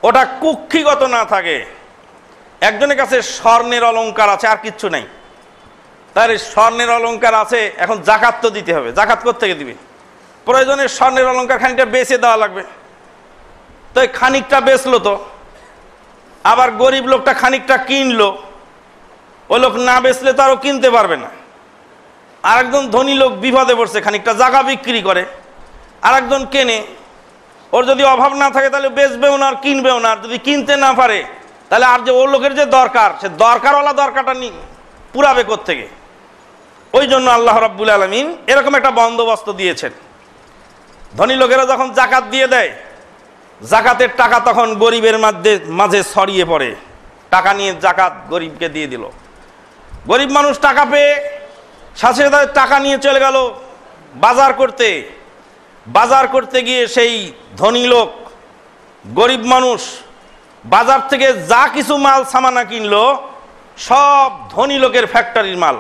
ওটা কুক্ষিগত না থাকে। একজনের কাছে স্বর্ণের অলংকার আছে, আর কিচ্ছু নাই, তার স্বর্ণের অলংকার আছে, এখন জাকাত তো দিতে হবে, জাকাত কোত্থেকে দিবে? প্রয়োজনে স্বর্ণের অলংকার খানিকটা বেচে দেওয়া লাগবে, তো খানিকটা বেচলো, তো আবার গরিব লোকটা খানিকটা কিনলো, ওই লোক না বেচলে তো আরও কিনতে পারবে না। আর একজন ধনী লোক বিপদে পড়ছে, খানিকটা জায়গা বিক্রি করে, আর একজন কেনে। ওর যদি অভাব না থাকে তাহলে বেচবেও না আর কিনবেও না, আর যদি কিনতে না পারে তাহলে আর যে ওর লোকের যে দরকার, সে দরকারওয়ালা দরকারটা পুরাবে কোত্থেকে? ওই জন্য আল্লাহ রাব্বুল আলামিন এরকম একটা বন্দোবস্ত দিয়েছেন। ধনী লোকেরা যখন জাকাত দিয়ে দেয়, জাকাতের টাকা তখন গরিবের মাঝে ছড়িয়ে পড়ে। টাকা নিয়ে জাকাত গরিবকে দিয়ে দিল, গরিব মানুষ টাকা পেয়ে সাথে সাথে টাকা নিয়ে চলে গেল বাজার করতে গিয়ে সেই ধনী লোক গরিব মানুষ বাজার থেকে যা কিছু মাল সামানা কিনলো সব ধনী লোকের ফ্যাক্টরির মাল।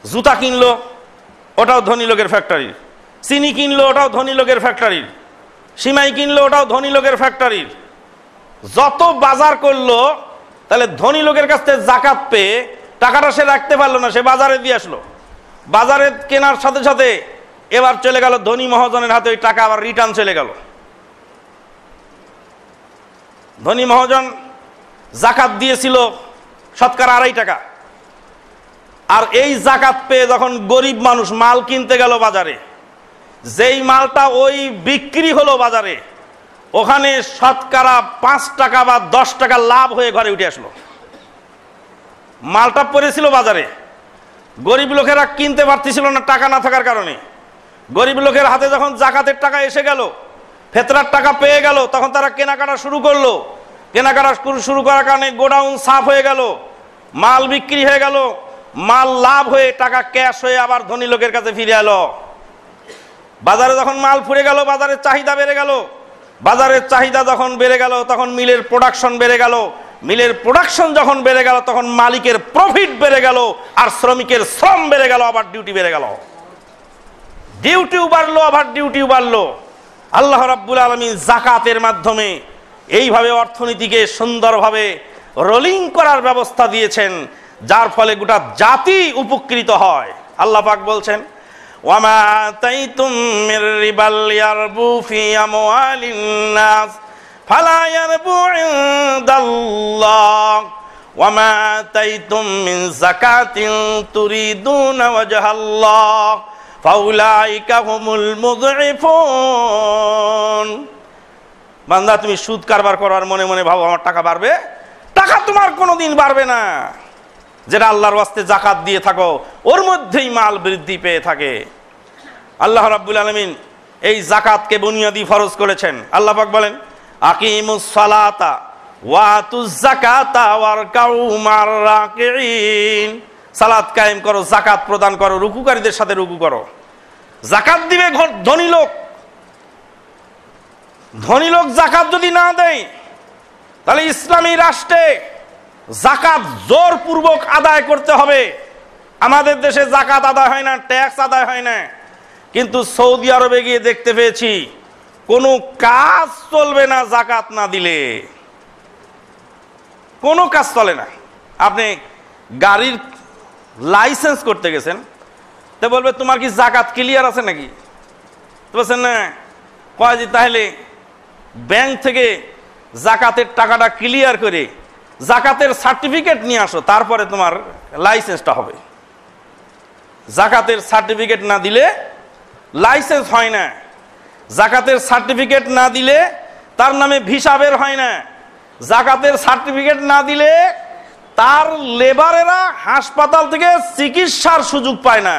জুতা কিনলো, ওটাও ধনী লোকের ফ্যাক্টরির। চিনি কিনলো, ওটাও ধনী লোকের ফ্যাক্টরির। সিমাই কিনলো, ওটাও ধনী লোকের ফ্যাক্টরির। যত বাজার করলো, তাহলে ধনী লোকের কাছ থেকে জাকাত পেয়ে টাকাটা সে রাখতে পারলো না, সে বাজারে দিয়ে আসলো। বাজারে কেনার সাথে সাথে এবার চলে গেল ধনী মহাজনের হাতে, ওই টাকা আবার রিটার্ন চলে গেল। ধনী মহাজন জাকাত দিয়েছিল শতকরা 2.5 টাকা, আর এই জাকাত পেয়ে যখন গরিব মানুষ মাল কিনতে গেল বাজারে, যেই মালটা ওই বিক্রি হলো বাজারে, ওখানে শতকরা 5 টাকা বা 10 টাকা লাভ হয়ে ঘরে উঠে আসলো। মালটা পড়েছিল বাজারে, গরিব লোকেরা কিনতে পারতেছিল না টাকা না থাকার কারণে। গরিব লোকের হাতে যখন জাকাতের টাকা এসে গেল, ফেতরার টাকা পেয়ে গেল, তখন তারা কেনাকাটা শুরু করলো। কেনাকাটা শুরু করার কারণে গোডাউন সাফ হয়ে গেল, মাল বিক্রি হয়ে গেল, মাল লাভ হয়ে টাকা ক্যাশ হয়ে আবার ধনী লোকের কাছে ফিরে এলো। বাজারে যখন মাল ফুরে গেল, বাজারের চাহিদা বেড়ে গেল। বাজারের চাহিদা যখন বেড়ে গেল, তখন মিলের প্রোডাকশন বেড়ে গেল। মিলের প্রোডাকশন যখন বেড়ে গেল, তখন মালিকের প্রফিট বেড়ে গেল, আর শ্রমিকের শ্রম বেড়ে গেল, আবার ডিউটি বেড়ে গেল। ডিউটিও বাড়লো, আবার ডিউটিও বাড়লো। আল্লাহ রাব্বুল আলামিন জাকাতের মাধ্যমে এইভাবে অর্থনীতিকে সুন্দরভাবে রোলিং করার ব্যবস্থা দিয়েছেন, যার ফলে গোটা জাতি উপকৃত হয়। আল্লাহ পাক বলছেন, ওয়ামা আতাইতুম মির রিবাল ইয়ারবু ফি আমওয়ালিন নাস ফালা ইয়ারবু ইনদাল্লাহ ওয়ামা আতাইতুম মিন যাকাতিন তুরিদুনা ওয়াজহাল্লাহ ফাউলাইকা হুমুল মুযইফুন। বান্দা, তুমি সুদ কারবার করার মনে মনে ভাবো আমার টাকা বাড়বে, টাকা তোমার কোনোদিন বাড়বে না। যেটা আল্লাহর ওয়াস্তে জাকাত দিয়ে থাকো, ওর মধ্যেই মাল বৃদ্ধি পেয়ে থাকে। আল্লাহ রাব্বুল আলামিন এই জাকাতকে বুনিয়াদি ফরজ করেছেন। আল্লাহ পাক বলেন, আকিমুস সালাতা ওয়া আতুজ যাকাতা ওয়ারকাউ মার রাকিঈন। সালাত কায়েম করো, জাকাত প্রদান করো, রুকুকারীদের সাথে রুকু করো। জাকাত দিবে ধনী লোক। ধনী লোক জাকাত যদি না দেয়, তাহলে ইসলামী রাষ্ট্রে জাকাত জোরপূর্বক আদায় করতে হবে। আমাদের দেশে জাকাত আদায় হয় না, ট্যাক্স আদায় হয় না, কিন্তু সৌদি আরবে গিয়ে দেখতে পেয়েছি কোনো কাজ চলবে না জাকাত না দিলে। কোনো কাজ চলে না। আপনি গাড়ির লাইসেন্স করতে গেছেন, তো বলবে তোমার কি জাকাত ক্লিয়ার আছে নাকি? তো বলছেন না। কয় যে তাহলে ব্যাংক থেকে জাকাতের টাকাটা ক্লিয়ার করে জাকাতের সার্টিফিকেট নিয়ে আসো, তারপরে তোমার লাইসেন্সটা হবে। জাকাতের সার্টিফিকেট না দিলে লাইসেন্স হয় না। জাকাতের সার্টিফিকেট না দিলে তার নামে ভিসা বের হয় না। জাকাতের সার্টিফিকেট না দিলে তার লেবারেরা হাসপাতাল থেকে চিকিৎসার সুযোগ পায় না।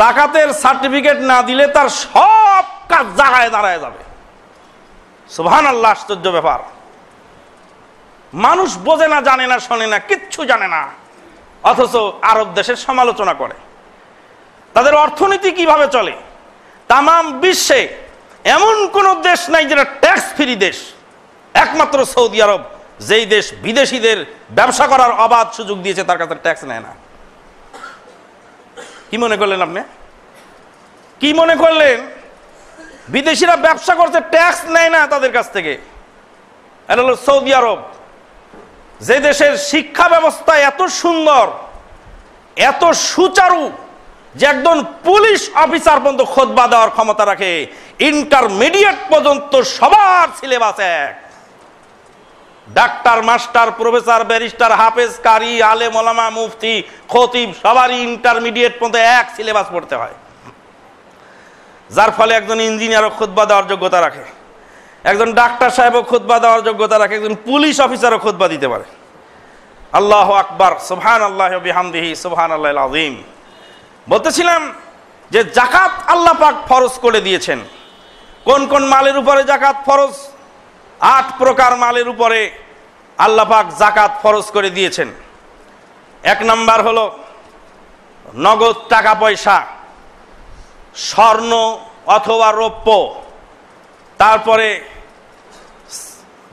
জাকাতের সার্টিফিকেট না দিলে তার সব কাজ জায়গায় দাঁড়ায় যাবে। সুবহানাল্লাহ, আশ্চর্য ব্যাপার। মানুষ বোঝে না, জানে না, শোনে না, কিচ্ছু জানে না, অথচ আরব দেশের সমালোচনা করে। তাদের অর্থনীতি কিভাবে চলে? তামাম বিশ্বে এমন কোন দেশ নাই যেটা ট্যাক্স ফ্রি দেশ। একমাত্র সৌদি আরব, যেই দেশ বিদেশিদের ব্যবসা করার অবাধ সুযোগ দিয়েছে, তার কাছে ট্যাক্স নেয় না। কি মনে করলেন আপনি? কি মনে করলেন? বিদেশিরা ব্যবসা করছে, ট্যাক্স নেয় না তাদের কাছ থেকে। এটা হলো সৌদি আরব, যে দেশের শিক্ষা ব্যবস্থা এত সুন্দর, এত সুচারু যে একজন পুলিশ অফিসার পর্যন্ত খুতবা দেওয়ার ক্ষমতা রাখে, ইন্টারমিডিয়েট পর্যন্ত সবার সিলেবাস এক। ডাক্তার, মাস্টার, প্রফেসর, ব্যারিস্টার, হাফেজ, কারি, আলেম, ওলামা, মুফতি, খতিব সবারই ইন্টারমিডিয়েট পর্যন্ত এক সিলেবাস পড়তে হয়। যার ফলে একজন ইঞ্জিনিয়ারও খুতবা দেওয়ার যোগ্যতা রাখে, একজন ডাক্তার সাহেবও খুতবা দেওয়ার যোগ্যতা রাখে, একজন পুলিশ অফিসারও খুতবা দিতে পারে। আল্লাহু আকবার, সুবহানাল্লাহি ওয়া বিহামদিহি, সুবহানাল্লাহিল আযীম। বলতেছিলাম যে যাকাত আল্লাহ পাক ফরজ করে দিয়েছেন। কোন কোন মালের উপরে যাকাত ফরজ? 8 প্রকার মালের উপরে আল্লাহ পাক যাকাত ফরজ করে দিয়েছেন। 1 নাম্বার হলো নগদ টাকা পয়সা, স্বর্ণ অথবা রৌপ্য, তারপরে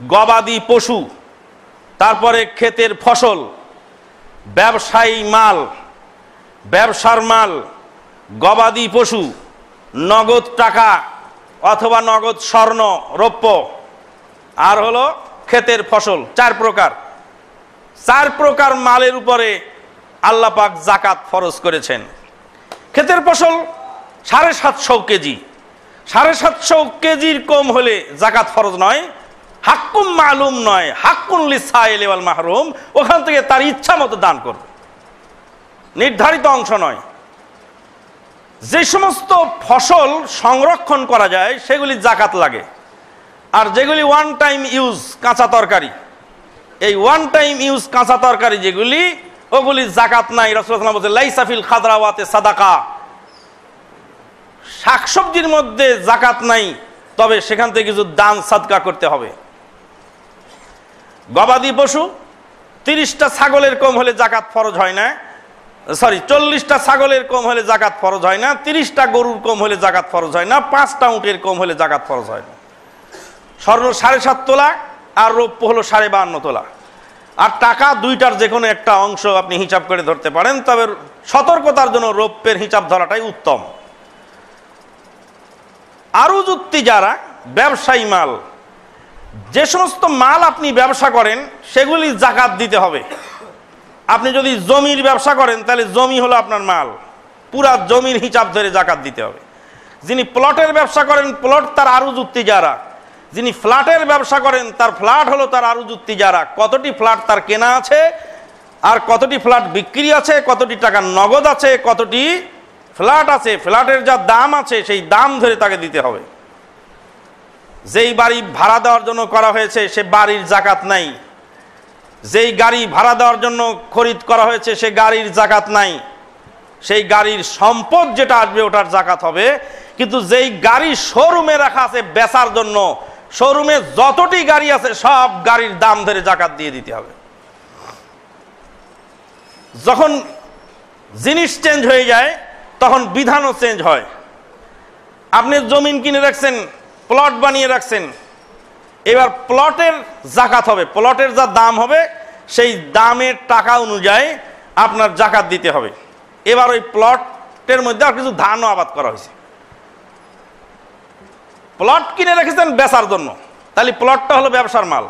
গবাদি পশু, তারপরে ক্ষেতের ফসল, ব্যবসায়ী মাল, ব্যবসার মাল, গবাদি পশু, নগদ টাকা অথবা নগদ স্বর্ণ রৌপ্য, আর হলো ক্ষেতের ফসল। 4 প্রকার। 4 প্রকার মালের উপরে আল্লাহ পাক যাকাত ফরজ করেছেন। ক্ষেতের ফসল 750 কেজি, 750 কেজির কম হলে যাকাত ফরজ নয়, হাক্কুম মালুম নয়, হাক্কুন লিসাইল ওয়াল মাহরুম, ওখান থেকে তার ইচ্ছা মতো দান করবে, নির্ধারিত অংশ নয়। যে সমস্ত ফসল সংরক্ষণ করা যায় সেগুলি যাকাত লাগে, আর যেগুলি ওয়ান টাইম ইউজ কাঁচা তরকারি, এই ওয়ান টাইম ইউজ কাঁচা তরকারি যেগুলি, ওগুলি যাকাত নাই। রাসূলুল্লাহ সাল্লাল্লাহু আলাইহি ওয়াসাল্লাম বলেছেন লাইসা ফিল খাদরাওয়াতে সাদাকা, শাকসবজির মধ্যে যাকাত নাই, তবে সেখান থেকে কিছু দান সাদকা করতে হবে। গবাদি পশু 30টা ছাগলের কম হলে যাকাত ফরজ হয় না, 40টা ছাগলের কম হলে যাকাত ফরজ হয় না, 30টা গরুর কম হলে যাকাত ফরজ হয় না, 5টা উটের কম হলে যাকাত ফরজ হয় না। স্বর্ণ 7.5 তোলা আর রৌপ্য হলো 52.5 তোলা। আর টাকা 2টার যে কোনো একটা অংশ আপনি হিসাব করে ধরতে পারেন, তবে সতর্কতার জন্য রৌপ্যের হিসাব ধরাটাই উত্তম। আরুজুত তিজারা, ব্যবসায়ী মাল, যে সমস্ত মাল আপনি ব্যবসা করেন সেগুলি যাকাত দিতে হবে। আপনি যদি জমির ব্যবসা করেন তাহলে জমি হলো আপনার মাল, পুরা জমির হিসাব ধরে যাকাত দিতে হবে। যিনি প্লটের ব্যবসা করেন প্লট তার আরুজুত তিজারা, যিনি ফ্ল্যাটের ব্যবসা করেন তার ফ্ল্যাট হলো তার আরুজুত তিজারা। কতটি ফ্ল্যাট তার কেনা আছে, আর কতটি ফ্ল্যাট বিক্রি আছে, কতটি টাকা নগদ আছে, কতটি ফ্ল্যাট আছে, ফ্ল্যাটের যা দাম আছে সেই দাম ধরে তাকে দিতে হবে। যেই বাড়ি ভাড়া দেওয়ার জন্য করা হয়েছে সে বাড়ির যাকাত নাই, যেই গাড়ি ভাড়া দেওয়ার জন্য খরিদ করা হয়েছে সে গাড়ির যাকাত নাই, সেই গাড়ির সম্পদ যেটা আসবে ওটার যাকাত হবে। কিন্তু যেই গাড়ি শোরুমে রাখা আছে বেচার জন্য, শোরুমে যতটি গাড়ি আছে সব গাড়ির দাম ধরে যাকাত দিয়ে দিতে হবে। যখন জিনিস চেঞ্জ হয়ে যায় তখন বিধানও চেঞ্জ হয়। আপনি জমিন কিনে রাখছেন, প্লট বানিয়ে রাখছেন, এবার প্লটের যাকাত হবে, প্লটের যা দাম হবে সেই দামের টাকা অনুযায়ী আপনার যাকাত দিতে হবে। এবার ওই প্লটের মধ্যে আর কিছু ধানও আবাদ করা হয়েছে, প্লট কিনে রেখেছেন বেচার জন্য, তাহলে প্লটটা হলো ব্যবসার মাল।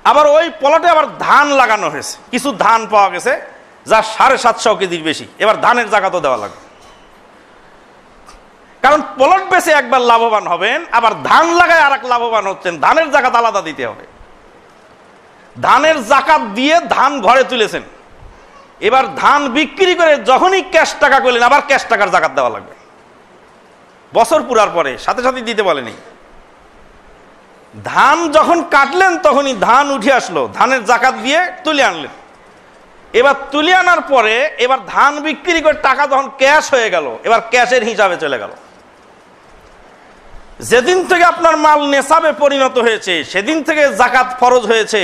আবার ওই প্লটে আবার ধান লাগানো হয়েছে, কিছু ধান পাওয়া গেছে যা 750 কেজির বেশি, এবার ধানের যাকাতও দেওয়া লাগবে। কারণ প্লট বেচে একবার লাভবান হবেন, আবার ধান লাগায় আর এক লাভবান হচ্ছেন, ধানের যাকাত আলাদা দিতে হবে। ধানের যাকাত দিয়ে ধান ঘরে তুলেছেন, এবার ধান বিক্রি করে যখনই ক্যাশ টাকা করলেন আবার ক্যাশ টাকার যাকাত দেওয়া লাগবে। বছর পুরার পরে সাথে সাথে দিতে বলেনি। ধান যখন কাটলেন তখনই ধান উঠে আসলো, ধানের যাকাত দিয়ে তুলে আনলেন। এবার তুলে আনার পরে এবার ধান বিক্রি করে টাকা যখন ক্যাশ হয়ে গেল, এবার ক্যাশের হিসাবে চলে গেল। যেদিন থেকে আপনার মাল নেশাবে পরিণত হয়েছে সেদিন থেকে যাকাত ফরজ হয়েছে।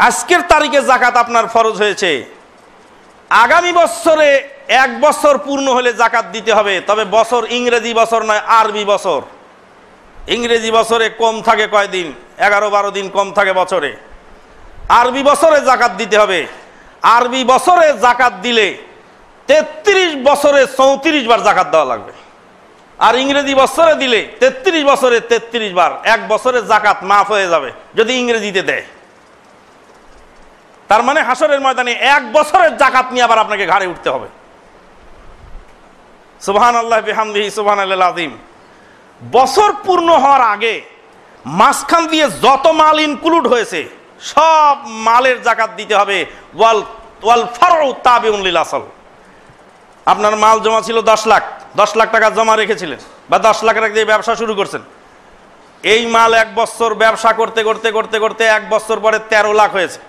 আজকের তারিখে যাকাত আপনার ফরজ হয়েছে। আগামী বছরে 1 বছর পূর্ণ হলে যাকাত দিতে হবে, তবে বছর ইংরেজি বছর নয়, আরবি বছর। ইংরেজি বছরে কম থাকে কয়দিন, 11-12 দিন কম থাকে বছরে। আরবি বছরে যাকাত দিতে হবে। আরবি বছরে যাকাত দিলে 33 বছরে 34 বার যাকাত দেওয়া লাগবে, আর ইংরেজি বছরে দিলে 33 বছরে 33 বার। 1 বছরে যাকাত মাফ হয়ে যাবে যদি ইংরেজিতে দেয়। তার মানে হাসরের ময়দানে 1 বছরের জাকাত নিয়ে আবার আপনাকে ঘাড়ে উঠতে হবে। সুবহানাল্লাহ বিহামদিহি সুবহানাল্লাহিল আযীম। বছর পূর্ণ হওয়ার আগে মাঝখান দিয়ে যত মাল ইনক্লুড হয়েছে সব মালের জাকাত দিতে হবে। ওয়াল ফারউ তাবিউন লিল আসল। আপনার মাল জমা ছিল 10 লাখ, 10 লাখ টাকা জমা রেখেছিলেন বা 10 লাখ টাকা দিয়ে ব্যবসা শুরু করছেন। এই মাল 1 বছর ব্যবসা করতে করতে করতে করতে 1 বছর পরে 13 লাখ হয়েছে।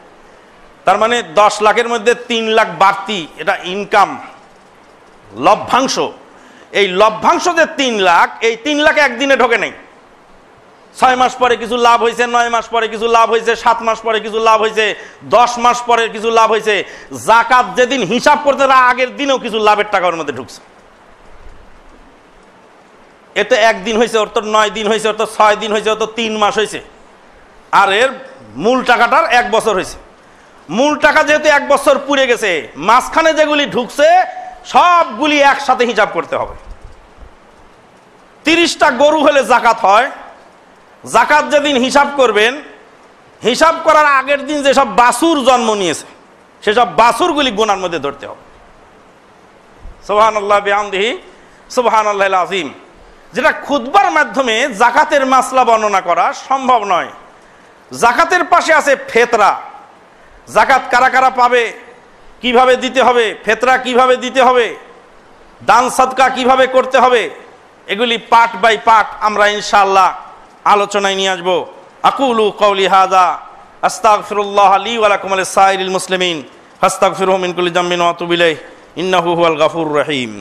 তার মানে 10 লাখের মধ্যে 3 লাখ বাড়তি, এটা ইনকাম, লভ্যাংশ। এই লভ্যাংশ যে 3 লাখ, এই 3 লাখ একদিনে ঢোকে নাই। 6 মাস পরে কিছু লাভ হয়েছে, 9 মাস পরে কিছু লাভ হয়েছে, 7 মাস পরে কিছু লাভ হয়েছে, 10 মাস পরে কিছু লাভ হয়েছে। জাকাত যেদিন হিসাব করতে তার আগের দিনেও কিছু লাভের টাকার মধ্যে ঢুকছে। এতে 1 দিন হয়েছে, ওর তো 9 দিন হয়েছে, ওর তো 6 দিন হয়েছে, ওর তো 3 মাস হয়েছে। আর এর মূল টাকাটার 1 বছর হয়েছে। মূল টাকা যেহেতু 1 বছর পুড়ে গেছে, মাঝখানে যেগুলি ঢুকছে সবগুলি একসাথে হিসাব করতে হবে। 30টা গরু হলে জাকাত হয়। জাকাত যেদিন হিসাব করবেন, হিসাব করার আগের দিন যেসব বাছুর জন্ম নিয়েছে সেসব বাছুরগুলি গোনার মধ্যে ধরতে হবে। সুবহানাল্লাহ বিহামদিহি সুবহানাল্লাহিল আযীম। যেটা খুতবার মাধ্যমে জাকাতের মাসলা বর্ণনা করা সম্ভব নয়। জাকাতের পাশে আছে ফেতরা। জাকাত কারা কারা পাবে, কিভাবে দিতে হবে, ফেতরা কিভাবে দিতে হবে, দান সাদকা কিভাবে করতে হবে, এগুলি পার্ট বাই পার্ট আমরা ইনশাআল্লাহ আলোচনায় নিয়ে আসবো। আকুলু কওলি হাযা আস্তাগফিরুল্লাহ লি ওয়া লাকুম ওয়া লিসাইরিল মুসলিমিন ফাস্তাগফিরুহু মিন কুল্লি যামবিন ওয়া আতুবু ইলাইহি ইন্নাহু হুয়াল গাফুরুর রহিম।